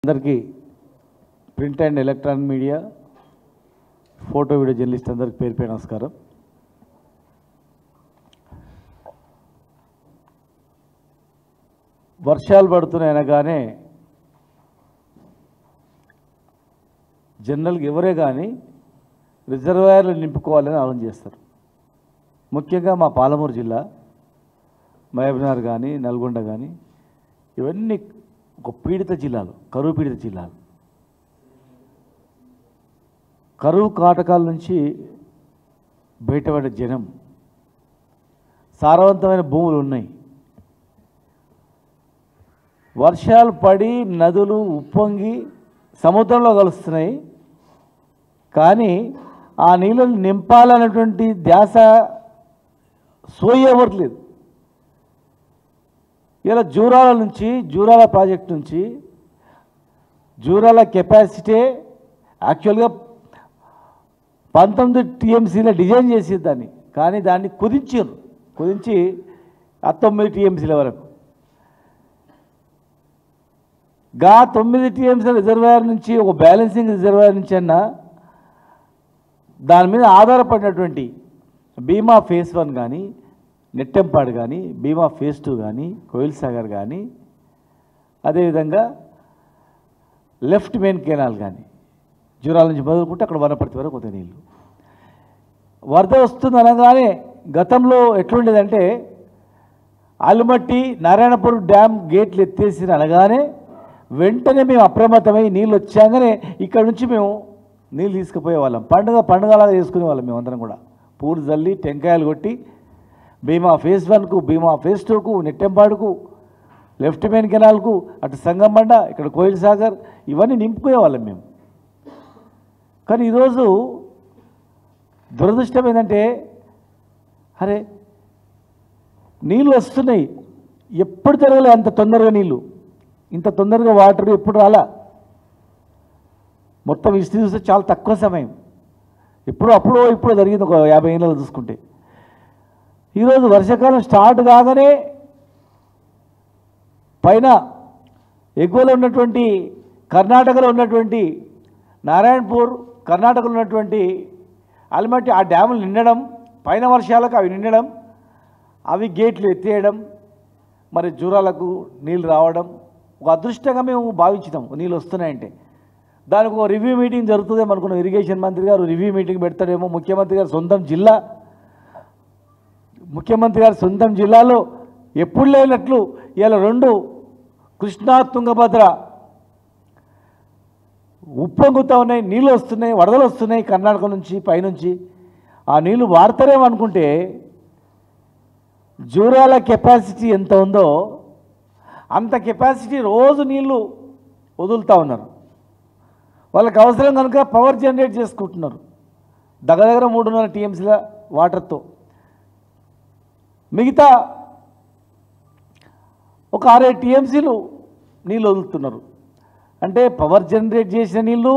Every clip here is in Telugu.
అందరికీ print and electronic media photo video journalist అందరికీ పేరు పేరు నమస్కారం. వర్షాలు పడుతున్నాయి అనగానే జనరల్గా ఎవరే కానీ రిజర్వాయర్లు నింపుకోవాలని ఆలోచన చేస్తారు. ముఖ్యంగా మా పాలమూరు జిల్లా, మహబూబ్నగర్ కానీ, నల్గొండ కానీ ఇవన్నీ ఒక పీడిత జిల్లాలు, కరువు పీడిత జిల్లాలు. కరువు కాటకాల నుంచి బయటపడే జనం, సారవంతమైన భూములు ఉన్నాయి. వర్షాలు పడి నదులు ఉప్పొంగి సముద్రంలో కలుస్తున్నాయి, కానీ ఆ నీళ్ళని నింపాలన్నటువంటి ధ్యాస సోయవట్లేదు. ఇలా జూరాల ప్రాజెక్ట్ నుంచి జూరాల కెపాసిటీ యాక్చువల్గా 19 TMCలో డిజైన్ చేసేది దాన్ని, కానీ దాన్ని కుదించి 9 TMCల వరకు. 9 TMC రిజర్వాయర్ నుంచి, ఒక బ్యాలెన్సింగ్ రిజర్వాయర్ నుంచి అన్నా దాని మీద ఆధారపడినటువంటి భీమా ఫేజ్ 1 కానీ, నెట్టెంపాడు కానీ, భీమా ఫేజ్ 2 కానీ, కోయిల్ సాగర్ కానీ, అదేవిధంగా లెఫ్ట్ మెయిన్ కెనాల్ కానీ, జూరాల నుంచి మొదలుకుంటే అక్కడ వనపర్తి వరకు కొత్త నీళ్ళు. వరద వస్తుంది అనగానే గతంలో ఎట్లుండేదంటే ఆలుమట్టి నారాయణపూర్ డ్యామ్ గేట్లు ఎత్తేసి అనగానే వెంటనే మేము అప్రమత్తమై నీళ్ళు వచ్చాగానే ఇక్కడ నుంచి మేము నీళ్ళు తీసుకుపోయేవాళ్ళం. పండుగలాగా చేసుకునే వాళ్ళం మేమందరం కూడా. పూలు జల్లి టెంకాయలు కొట్టి భీమా ఫేజ్ 1కు, భీమా ఫేజ్ 2కు, నెట్టెంపాడుకు, లెఫ్ట్ మెయిన్ కెనాల్కు, అటు సంగమండ, ఇక్కడ కోయిల్ సాగర్ ఇవన్నీ నింపుకునేవాళ్ళం మేము. కానీ ఈరోజు దురదృష్టం ఏంటంటే, అరే నీళ్ళు వస్తున్నాయి, ఎప్పుడు తిరగలే అంత తొందరగా నీళ్ళు, ఇంత తొందరగా వాటర్ ఎప్పుడు రాలా. మొత్తం హిస్టరీ చూస్తే చాలా తక్కువ సమయం, ఇప్పుడు జరిగింది ఒక 50 ఏళ్ళలో చూసుకుంటే. ఈరోజు వర్షాకాలం స్టార్ట్ కాగానే పైన ఎగువలో ఉన్నటువంటి కర్ణాటకలో ఉన్నటువంటి నారాయణపూర్, కర్ణాటకలో ఉన్నటువంటి ఆల్మట్టి ఆ డ్యాములు నిండడం, పైన వర్షాలకు అవి నిండడం, అవి గేట్లు ఎత్తేయడం, మరి జూరాలకు నీళ్ళు రావడం ఒక అదృష్టంగా మేము భావించినాం. నీళ్ళు వస్తున్నాయంటే దానికి ఒక రివ్యూ మీటింగ్ జరుగుతుందేమో అనుకున్నాం. ఇరిగేషన్ మంత్రి గారు రివ్యూ మీటింగ్ పెడతాడేమో. ముఖ్యమంత్రి గారు సొంతం జిల్లాలో ఎప్పుడు లేనట్లు ఇలా 2 కృష్ణా తుంగభద్ర ఉప్పొంగుతూ ఉన్నాయి, నీళ్ళు వస్తున్నాయి, వరదలు వస్తున్నాయి కర్ణాటక నుంచి పైనుంచి. ఆ నీళ్ళు వాడతారేమో అనుకుంటే జూరాల కెపాసిటీ ఎంత ఉందో అంత కెపాసిటీ రోజు నీళ్ళు వదులుతూ ఉన్నారు. వాళ్ళకి అవసరం కనుక పవర్ జనరేట్ చేసుకుంటున్నారు దగ్గర 3.5 TMCల వాటర్తో. మిగతా ఒక 6-7 TMCలు నీళ్ళు వదులుతున్నారు. అంటే పవర్ జనరేట్ చేసిన నీళ్ళు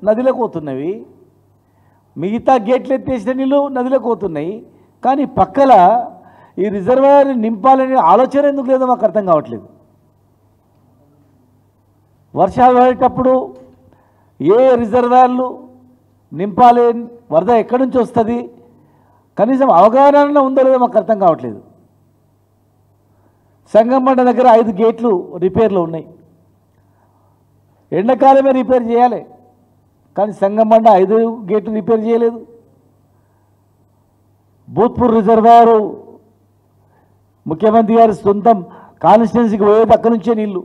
నదిలోకి పోతున్నవి, మిగతా గేట్లు ఎత్తేసిన నీళ్ళు నదిలోకి పోతున్నాయి. కానీ పక్కల ఈ రిజర్వాయర్ నింపాలనే ఆలోచన ఎందుకు లేదో మాకు అర్థం కావట్లేదు. వర్షాలు పడేటప్పుడు ఏ రిజర్వాయర్లు నింపాలి, వరద ఎక్కడి నుంచి వస్తుంది, కనీసం అవగాహన ఉందో లేదో మాకు అర్థం కావట్లేదు. సంగమండ దగ్గర 5 గేట్లు రిపేర్లు ఉన్నాయి. ఎండాకాలమే రిపేర్ చేయాలి, కానీ సంగమండ 5 గేట్లు రిపేర్ చేయలేదు. భూత్పూర్ రిజర్వాయరు ముఖ్యమంత్రి గారి సొంతం కాన్స్టిట్యున్సీకి పోయేది అక్కడి నుంచే నీళ్ళు.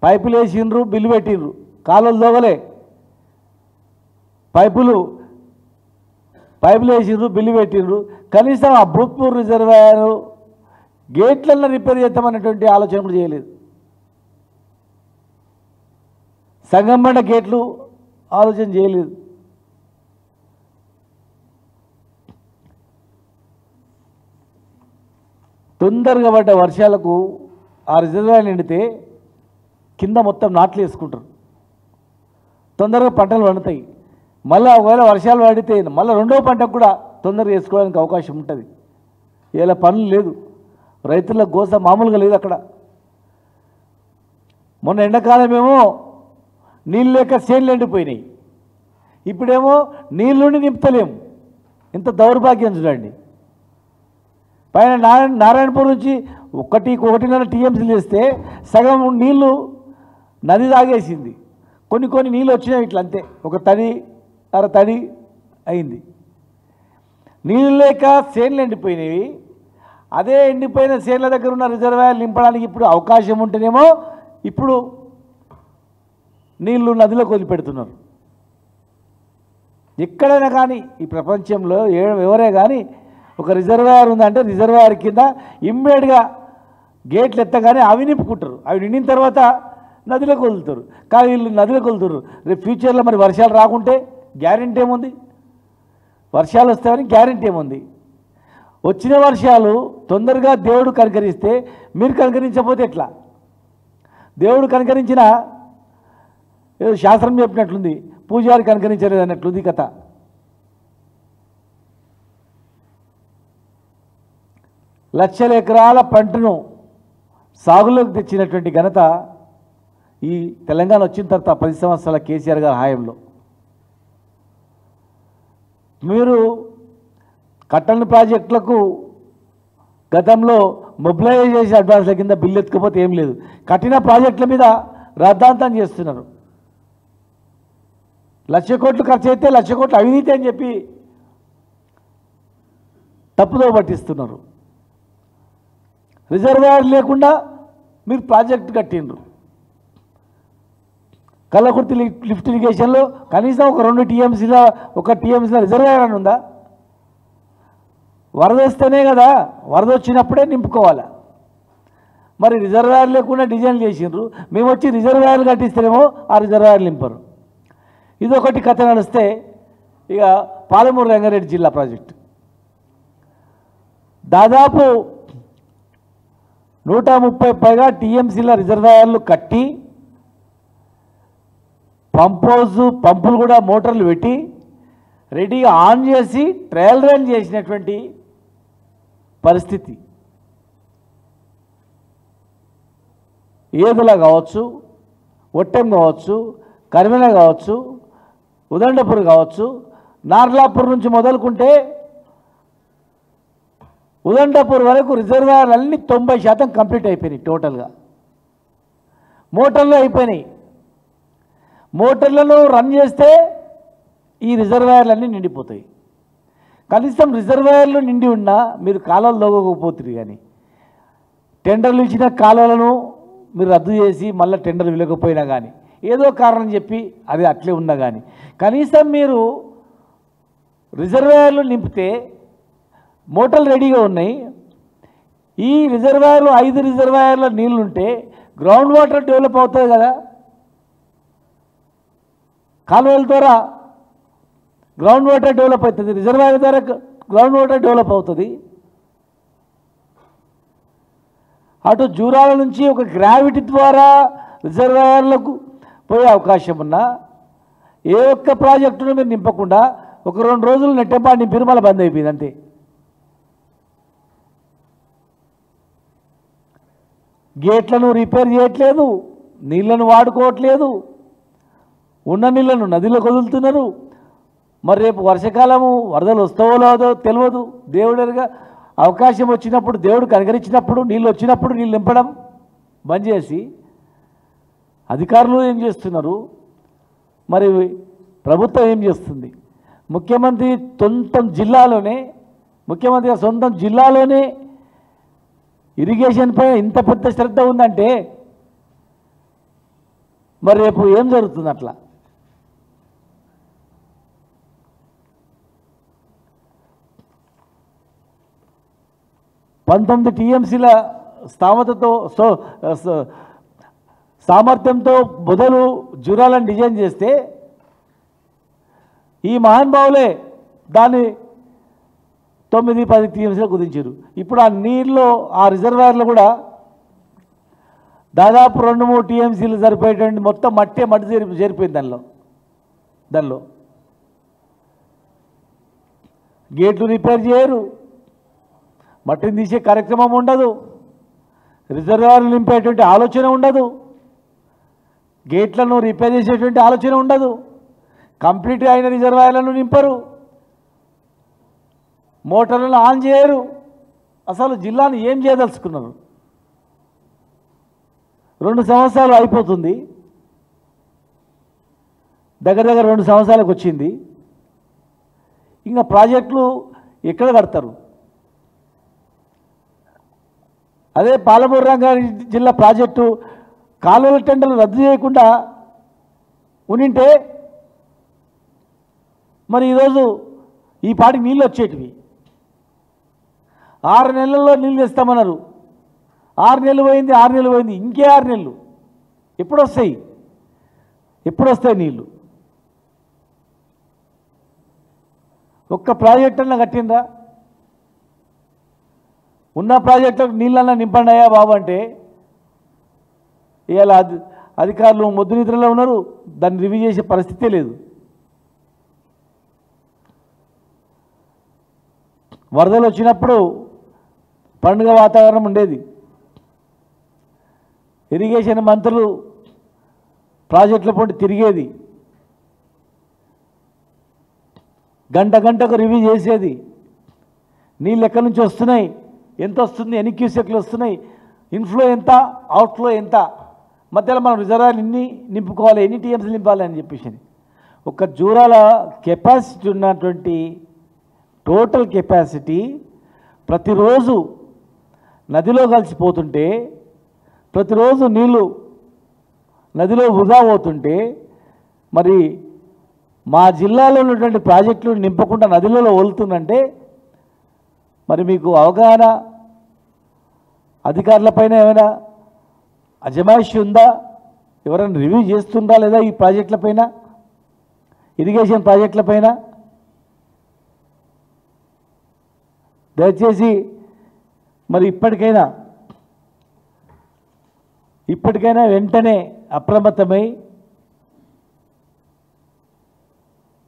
పైపులు వేసిండ్రు, బిల్లు పెట్టిండ్రు, కాలువలు దోగలే. పైపులు వేసిండ్రు, బిల్లు పెట్టిండ్రు. కనీసం ఆ భూత్పూర్ రిజర్వాయర్ గేట్లలో రిపేర్ చేద్దామనేటువంటి ఆలోచన కూడా చేయలేదు. సంగమండ గేట్లు ఆలోచన చేయలేదు. తొందరగా పడ్డ వర్షాలకు ఆ రిజర్వాయర్ నిండితే కింద మొత్తం నాట్లు వేసుకుంటారు, తొందరగా పంటలు పండుతాయి. మళ్ళీ ఒకవేళ వర్షాలు పడితే మళ్ళీ 2వ పంటకు కూడా తొందరగా వేసుకోవడానికి అవకాశం ఉంటుంది. ఇలా పనులు లేదు, రైతుల గోస మామూలుగా లేదు అక్కడ. మొన్న ఎండాకాలమేమో నీళ్ళు లేక చేనులు ఎండిపోయినాయి. ఇప్పుడేమో నీళ్ళుండి నింపుతలేము. ఇంత దౌర్భాగ్యం చూడండి. పైన నారాయణపూర్ నుంచి 1.5 టీఎంసీలు చేస్తే సగం నీళ్లు నది తాగేసింది. కొన్ని నీళ్ళు వచ్చినాయి ఇట్లా, అంతే ఒక తడి అర తడి అయింది. నీళ్ళు లేక చేనులు ఎండిపోయినవి. అదే ఎండిపోయిన చేనుల దగ్గర ఉన్న రిజర్వాయర్లు నింపడానికి ఇప్పుడు అవకాశం ఉంటేనేమో ఇప్పుడు నీళ్లు నదిలోకి వదిలిపెడుతున్నారు. ఎక్కడైనా కానీ ఈ ప్రపంచంలో ఎవరే కానీ ఒక రిజర్వాయర్ ఉందంటే రిజర్వాయర్ కింద ఇమ్మీడియట్గా గేట్లు ఎత్తగానే అవి నింపుకుంటారు. అవి నిండిన తర్వాత నదిలోకి వదులుతారు. కానీ వీళ్ళు నదిలోకి వదులుతారు. రేపు ఫ్యూచర్లో మరి వర్షాలు రాకుంటే గ్యారెంటీ ఏముంది? వర్షాలు వస్తాయని గ్యారెంటీ ఏముంది? వచ్చిన వర్షాలు తొందరగా దేవుడు కనికరిస్తే మీరు కనికరించకపోతే ఎట్లా? దేవుడు కనికరించిన ఏదో శాస్త్రం చెప్పినట్లుంది, పూజారి కనికరించలేదు అన్నట్లుంది కథ. లక్షల ఎకరాల పంటను సాగులోకి తెచ్చినటువంటి ఘనత ఈ తెలంగాణ వచ్చిన తర్వాత 10 సంవత్సరాల కేసీఆర్ గారి హయాంలో. మీరు కట్టని ప్రాజెక్టులకు గతంలో మొబిలైజేషన్ అడ్వాన్స్ల కింద బిల్లు ఎత్తుకపోతే ఏం లేదు. కట్టిన ప్రాజెక్టుల మీద రాద్ధాంతం చేస్తున్నారు. 1,00,000 కోట్లు ఖర్చు అయితే 1,00,000 కోట్లు అవినీతి అని చెప్పి తప్పుదో పట్టిస్తున్నారు. రిజర్వాయర్ లేకుండా మీరు ప్రాజెక్టు కట్టిండ్రు. కల్లకుర్తి లిఫ్ట్ ఇరిగేషన్లో కనీసం ఒక 2 టీఎంసీల 1 టీఎంసీల రిజర్వాయర్ అని ఉందా? వరద వస్తేనే కదా, వరద వచ్చినప్పుడే నింపుకోవాలి. మరి రిజర్వాయర్ లేకుండా డిజైన్ చేసిండ్రు. మేము వచ్చి రిజర్వాయర్లు కట్టిస్తేనేమో ఆ రిజర్వాయర్లు నింపరు. ఇదొకటి కథ నడిస్తే ఇక పాలమూరు రంగారెడ్డి జిల్లా ప్రాజెక్టు దాదాపు 130 పైగా టీఎంసీల రిజర్వాయర్లు కట్టి పంపులు కూడా మోటార్లు పెట్టి రెడీగా ఆన్ చేసి ట్రయల్ రన్ చేసినటువంటి పరిస్థితి. ఏదుల కావచ్చు, ఒట్టెం కావచ్చు, కరిమెన కావచ్చు, ఉదండపూర్ కావచ్చు, నార్లాపూర్ నుంచి మొదలుకుంటే ఉదండపూర్ వరకు రిజర్వాయర్లు అన్నీ 90% కంప్లీట్ అయిపోయినాయి. టోటల్గా మోటార్లు అయిపోయినాయి. మోటార్లను రన్ చేస్తే ఈ రిజర్వాయర్లన్నీ నిండిపోతాయి. కనీసం రిజర్వాయర్లు నిండి ఉన్నా మీరు కాలువలు లోగకపోతుంది. కానీ టెండర్లు ఇచ్చిన కాలువలను మీరు రద్దు చేసి మళ్ళీ టెండర్లు ఇవ్వకపోయినా కానీ ఏదో కారణం చెప్పి అది అట్లే ఉన్నా కానీ కనీసం మీరు రిజర్వాయర్లు నింపితే మోటార్లు రెడీగా ఉన్నాయి. ఈ రిజర్వాయర్లు 5 రిజర్వాయర్ల నీళ్లుంటే గ్రౌండ్ వాటర్ డెవలప్ అవుతుంది కదా. కాలువల ద్వారా గ్రౌండ్ వాటర్ డెవలప్ అవుతుంది, రిజర్వాయర్ ద్వారా గ్రౌండ్ వాటర్ డెవలప్ అవుతుంది. అటు జూరాల నుంచి ఒక గ్రావిటీ ద్వారా రిజర్వాయర్లకు పోయే అవకాశం ఉన్నా ఏ ఒక్క ప్రాజెక్టును మీరు నింపకుండా ఒక 2 రోజులు నెట్టెంపాడు నింపిరు, మళ్ళీ బంద్ అయిపోయింది అంతే. గేట్లను రిపేర్ చేయట్లేదు, నీళ్లను వాడుకోవట్లేదు, ఉన్న నీళ్లను నదిలోకి వదులుతున్నారు. మరి రేపు వర్షాకాలము వరదలు వస్తావో లేదో తెలియదు. దేవుడిగా అవకాశం వచ్చినప్పుడు, దేవుడు కనికరించినప్పుడు, నీళ్ళు వచ్చినప్పుడు నీళ్ళు నింపడం బంద్ చేసి అధికారులు ఏం చేస్తున్నారు, మరి ప్రభుత్వం ఏం చేస్తుంది? ముఖ్యమంత్రి సొంతం జిల్లాలోనే ఇరిగేషన్పై ఇంత పెద్ద శ్రద్ధ ఉందంటే మరి రేపు ఏం జరుగుతుంది? అట్లా పంతొమ్మిది టీఎంసీల సామర్థ్యంతో మొదలు జూరాలను డిజైన్ చేస్తే ఈ మహానుభావులే దాన్ని 9-10 టీఎంసీలు కుదించారు. ఇప్పుడు ఆ నీళ్ళు ఆ రిజర్వాయర్లు కూడా దాదాపు 2-3 టీఎంసీలు సరిపోయేటువంటి మొత్తం మట్టి చేరిపోయింది. దానిలో గేట్లు రిపేర్ చేయరు, మట్టిని తీసే కార్యక్రమం ఉండదు, రిజర్వాయర్లు నింపేటువంటి ఆలోచన ఉండదు. గేట్లను రిపేర్ చేసేటువంటి ఆలోచన ఉండదు. కంప్లీట్ అయిన రిజర్వాయర్లను నింపరు, మోటార్లను ఆన్ చేయరు. అసలు జిల్లాను ఏం చేయదలుచుకున్నారు? 2 సంవత్సరాలు అయిపోతుంది, దగ్గర 2 సంవత్సరాలకు వచ్చింది. ఇంకా ప్రాజెక్టులు ఎక్కడ కడతారు? అదే పాలమూరు రంగారెడ్డి జిల్లా ప్రాజెక్టు కాలువల టెండర్లు రద్దు చేయకుండా ఉనింటే మరి ఈరోజు ఈ పాటికి నీళ్ళు వచ్చేటివి. 6 నెలల్లో నీళ్ళు తెస్తామన్నారు. 6 నెలలు పోయింది, 6 నెలలు పోయింది, ఇంకే 6 నెలలు. ఎప్పుడు వస్తాయి నీళ్ళు? ఒక్క ప్రాజెక్ట్ అన్నా కట్టినరా? ఉన్న ప్రాజెక్టులకు నీళ్ళన్నా నింపండియా బాబు అంటే ఇవాళ అధికారులు మొద్దు నిద్రలో ఉన్నారు, దాన్ని రివ్యూ చేసే పరిస్థితే లేదు. వరదలు వచ్చినప్పుడు పండుగ వాతావరణం ఉండేది. ఇరిగేషన్ మంత్రులు ప్రాజెక్టుల పొంటి తిరిగేది, గంటకు రివ్యూ చేసేది. నీళ్ళు ఎక్కడి నుంచి వస్తున్నాయి, ఎంత వస్తుంది, ఎన్ని క్యూసెక్లు వస్తున్నాయి, ఇన్ఫ్లో ఎంత, అవుట్ఫ్లో ఎంత, మధ్యలో మనం రిజర్వాయర్లు ఎన్ని నింపుకోవాలి, ఎన్ని టీఎంసీ నింపాలి అని చెప్పేసి. ఒక జూరాల కెపాసిటీ ఉన్నటువంటి టోటల్ కెపాసిటీ ప్రతిరోజు నదిలో కలిసిపోతుంటే, ప్రతిరోజు నీళ్ళు నదిలో వృధా అవుతుంటే, మరి మా జిల్లాలో ఉన్నటువంటి ప్రాజెక్టులు నింపకుండా నదిలో వదులుతుందంటే మరి మీకు అవగాహన అధికారులపైన ఏమైనా అజమాయిషి ఉందా? ఎవరైనా రివ్యూ చేస్తుందా లేదా ఈ ప్రాజెక్టులపైన, ఇరిగేషన్ ప్రాజెక్టులపైన? దయచేసి మరి ఇప్పటికైనా వెంటనే అప్రమత్తమై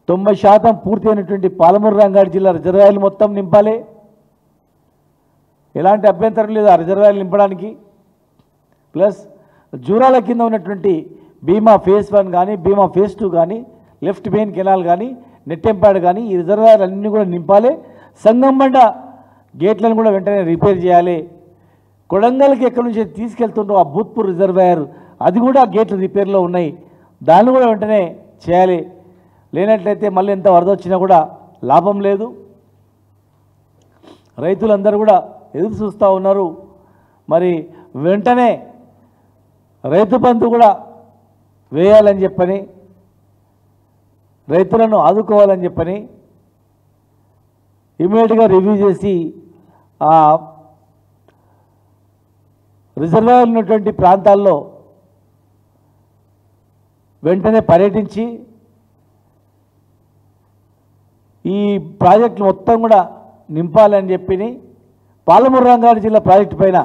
90% పూర్తి అయినటువంటి పాలమూరు రంగారెడ్డి జిల్లా రిజర్వాయర్లు మొత్తం నింపాలి. ఎలాంటి అభ్యంతరం లేదు ఆ రిజర్వాయర్లు నింపడానికి. ప్లస్ జూరాల కింద ఉన్నటువంటి భీమా ఫేజ్ 1 కానీ, భీమా ఫేజ్ 2 కానీ, లెఫ్ట్ మెయిన్ కెనాల్ కానీ, నెట్టెంపాడు కానీ ఈ రిజర్వాయర్లు అన్నీ కూడా నింపాలి. సంగంబండ గేట్లను కూడా వెంటనే రిపేర్ చేయాలి. కొడంగల్కి ఎక్కడి నుంచి తీసుకెళ్తుండ్రో ఆ భూత్పూర్ రిజర్వాయర్ అది కూడా గేట్లు రిపేర్లో ఉన్నాయి, దాన్ని కూడా వెంటనే చేయాలి. లేనట్లయితే మళ్ళీ ఎంత వరద వచ్చినా కూడా లాభం లేదు. రైతులందరూ కూడా ఎదురు చూస్తూ ఉన్నారు. మరి వెంటనే రైతు బంధు కూడా వేయాలని చెప్పని, రైతులను ఆదుకోవాలని చెప్పని ఇమీడియట్గా రివ్యూ చేసి ఆ రిజర్వాయర్లు ఉన్నటువంటి ప్రాంతాల్లో వెంటనే పర్యటించి ఈ ప్రాజెక్టులు మొత్తం కూడా నింపాలని చెప్పి పాలమూరు రంగారెడ్డి జిల్లా ప్రాజెక్టు పైన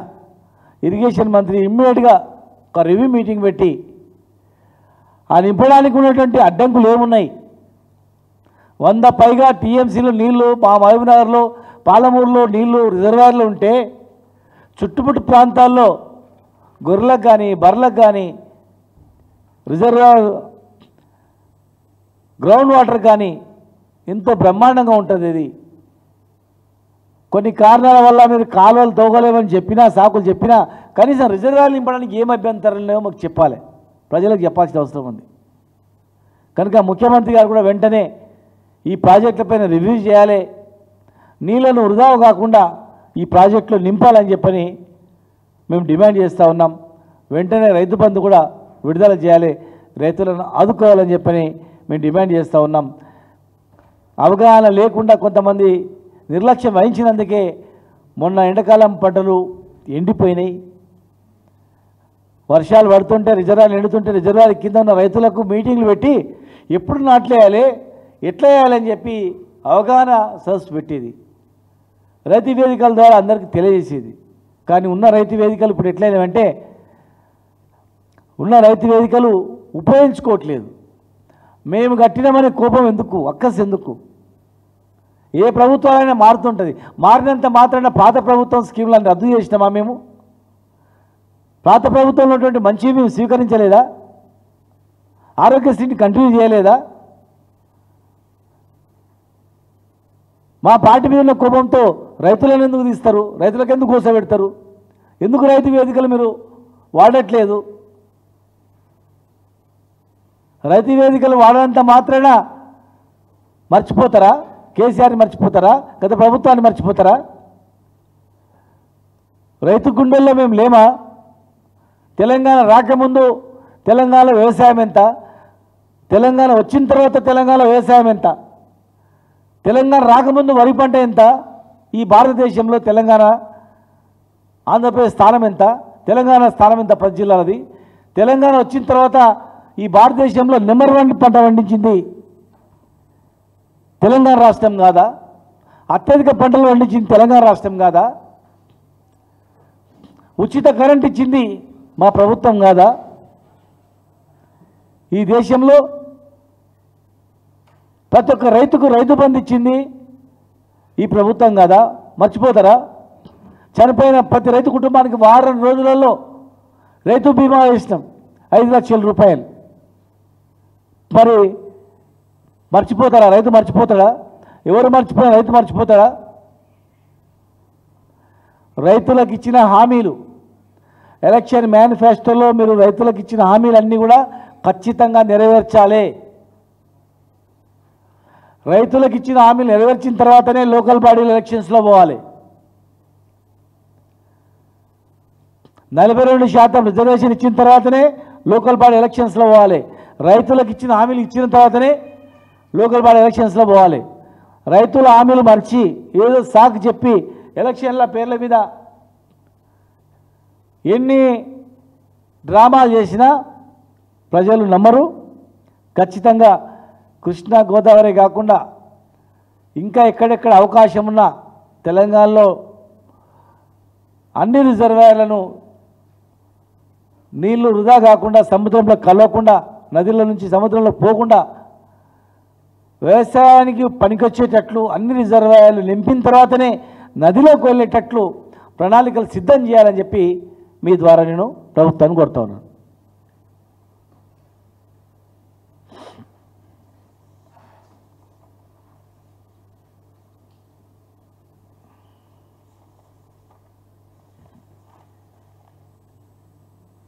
ఇరిగేషన్ మంత్రి ఇమ్మీడియట్గా ఒక రివ్యూ మీటింగ్ పెట్టి ఆ నింపడానికి ఉన్నటువంటి అడ్డంకులు ఏమున్నాయి, 100 పైగా టీఎంసీలు నీళ్లు మా మహబూబ్నగర్లో పాలమూరులో నీళ్లు రిజర్వాయర్లు ఉంటే చుట్టుముట్టు ప్రాంతాల్లో గొర్రెలకు కానీ బర్రెలకు కానీ రిజర్వాయర్ గ్రౌండ్ వాటర్ కానీ ఎంతో బ్రహ్మాండంగా ఉంటుంది. ఇది కొన్ని కారణాల వల్ల మీరు కాలువలు తోగలేమని చెప్పినా, సాకులు చెప్పినా కనీసం రిజర్వాయర్లు నింపడానికి ఏం అభ్యంతరం లేవో మాకు చెప్పాలి, ప్రజలకు చెప్పాల్సిన అవసరం ఉంది. కనుక ముఖ్యమంత్రి గారు కూడా వెంటనే ఈ ప్రాజెక్టులపైన రివ్యూ చేయాలి, నీళ్లను వృధా కాకుండా ఈ ప్రాజెక్టులో నింపాలని చెప్పని మేము డిమాండ్ చేస్తూ ఉన్నాం. వెంటనే రైతు బంధు కూడా విడుదల చేయాలి, రైతులను ఆదుకోవాలని చెప్పని మేము డిమాండ్ చేస్తూ ఉన్నాం. అవగాహన లేకుండా కొంతమంది నిర్లక్ష్యం వహించినందుకే మొన్న ఎండాకాలం పంటలు ఎండిపోయినాయి. వర్షాలు పడుతుంటే రిజర్వాయర్లు ఎండుతుంటే రిజర్వాయర్ కింద ఉన్న రైతులకు మీటింగ్లు పెట్టి ఎప్పుడు నాట్లేయాలి, ఎట్లా వేయాలని చెప్పి అవగాహన సదస్సు పెట్టేది, రైతు వేదికల ద్వారా అందరికీ తెలియజేసేది. కానీ ఉన్న రైతు వేదికలు ఇప్పుడు ఎట్లయినాయంటే ఉన్న రైతు వేదికలు ఉపయోగించుకోవట్లేదు. మేము కట్టినామనే కోపం ఎందుకు, అక్కస్ ఎందుకు? ఏ ప్రభుత్వాలైనా మారుతుంటుంది, మారినంత మాత్రాన పాత ప్రభుత్వం స్కీములను రద్దు చేసినామా? మేము పాత ప్రభుత్వంలో ఉన్నటువంటి మంచి మేము స్వీకరించలేదా? ఆరోగ్యశ్రీని కంటిన్యూ చేయలేదా? మా పార్టీ మీద ఉన్న కోపంతో రైతులను ఎందుకు తీస్తారు? రైతులకు ఎందుకు కూర్చోబెడతారు? ఎందుకు రైతు వేదికలు మీరు వాడట్లేదు? రైతు వేదికలు వాడనంత మాత్రాన మర్చిపోతారా? కేసీఆర్ని మర్చిపోతారా? గత ప్రభుత్వాన్ని మర్చిపోతారా? రైతు గుండెల్లో మేము లేమా? తెలంగాణ రాకముందు తెలంగాణలో వ్యవసాయం ఎంత? తెలంగాణ వచ్చిన తర్వాత తెలంగాణలో వ్యవసాయం ఎంత? తెలంగాణ రాకముందు వరి పంట ఎంత? ఈ భారతదేశంలో తెలంగాణ ఆంధ్రప్రదేశ్ స్థానం ఎంత? తెలంగాణ స్థానం ఎంత? 10 జిల్లాలది. తెలంగాణ వచ్చిన తర్వాత ఈ భారతదేశంలో నెంబర్ 1 పంట పండించింది తెలంగాణ రాష్ట్రం కాదా? అత్యధిక పంటలు పండించింది తెలంగాణ రాష్ట్రం కాదా? ఉచిత కరెంట్ ఇచ్చింది మా ప్రభుత్వం కాదా? ఈ దేశంలో ప్రతి ఒక్క రైతుకు రైతు బంధు ఇచ్చింది ఈ ప్రభుత్వం కాదా? మర్చిపోతారా? చనిపోయిన ప్రతి రైతు కుటుంబానికి వారం రోజులలో రైతు బీమా వేసినాం 5 లక్షల రూపాయలు. మరి మర్చిపోతారా? రైతు మర్చిపోతాడా? ఎవరు మర్చిపోయినా రైతు మర్చిపోతాడా? రైతులకు ఇచ్చిన హామీలు, ఎలక్షన్ మేనిఫెస్టోలో మీరు రైతులకు ఇచ్చిన హామీలన్నీ కూడా ఖచ్చితంగా నెరవేర్చాలి. రైతులకు ఇచ్చిన హామీలు నెరవేర్చిన తర్వాతనే లోకల్ బాడీ ఎలక్షన్స్లో పోవాలి. 42% రిజర్వేషన్ ఇచ్చిన తర్వాతనే లోకల్ బాడీ ఎలక్షన్స్లో పోవాలి. రైతులకు ఇచ్చిన హామీలు ఇచ్చిన తర్వాతనే లోకల్ బాడీ ఎలక్షన్స్లో పోవాలి. రైతుల హామీలు మర్చి ఏదో సాకు చెప్పి ఎలక్షన్ల పేర్ల మీద ఎన్ని డ్రామాలు చేసినా ప్రజలు నమ్మరు. ఖచ్చితంగా కృష్ణా గోదావరి కాకుండా ఇంకా ఎక్కడెక్కడ అవకాశం ఉన్నా తెలంగాణలో అన్ని రిజర్వాయర్లను నీళ్లు వృధా కాకుండా, సముద్రంలో కలవకుండా, నదుల నుంచి సముద్రంలో పోకుండా వ్యవసాయానికి పనికొచ్చేటట్లు అన్ని రిజర్వాయర్లు నింపిన తర్వాతనే నదిలోకి వెళ్ళేటట్లు ప్రణాళికలు సిద్ధం చేయాలని చెప్పి మీ ద్వారా నేను ప్రభుత్వాన్ని కోరుతా ఉన్నాను.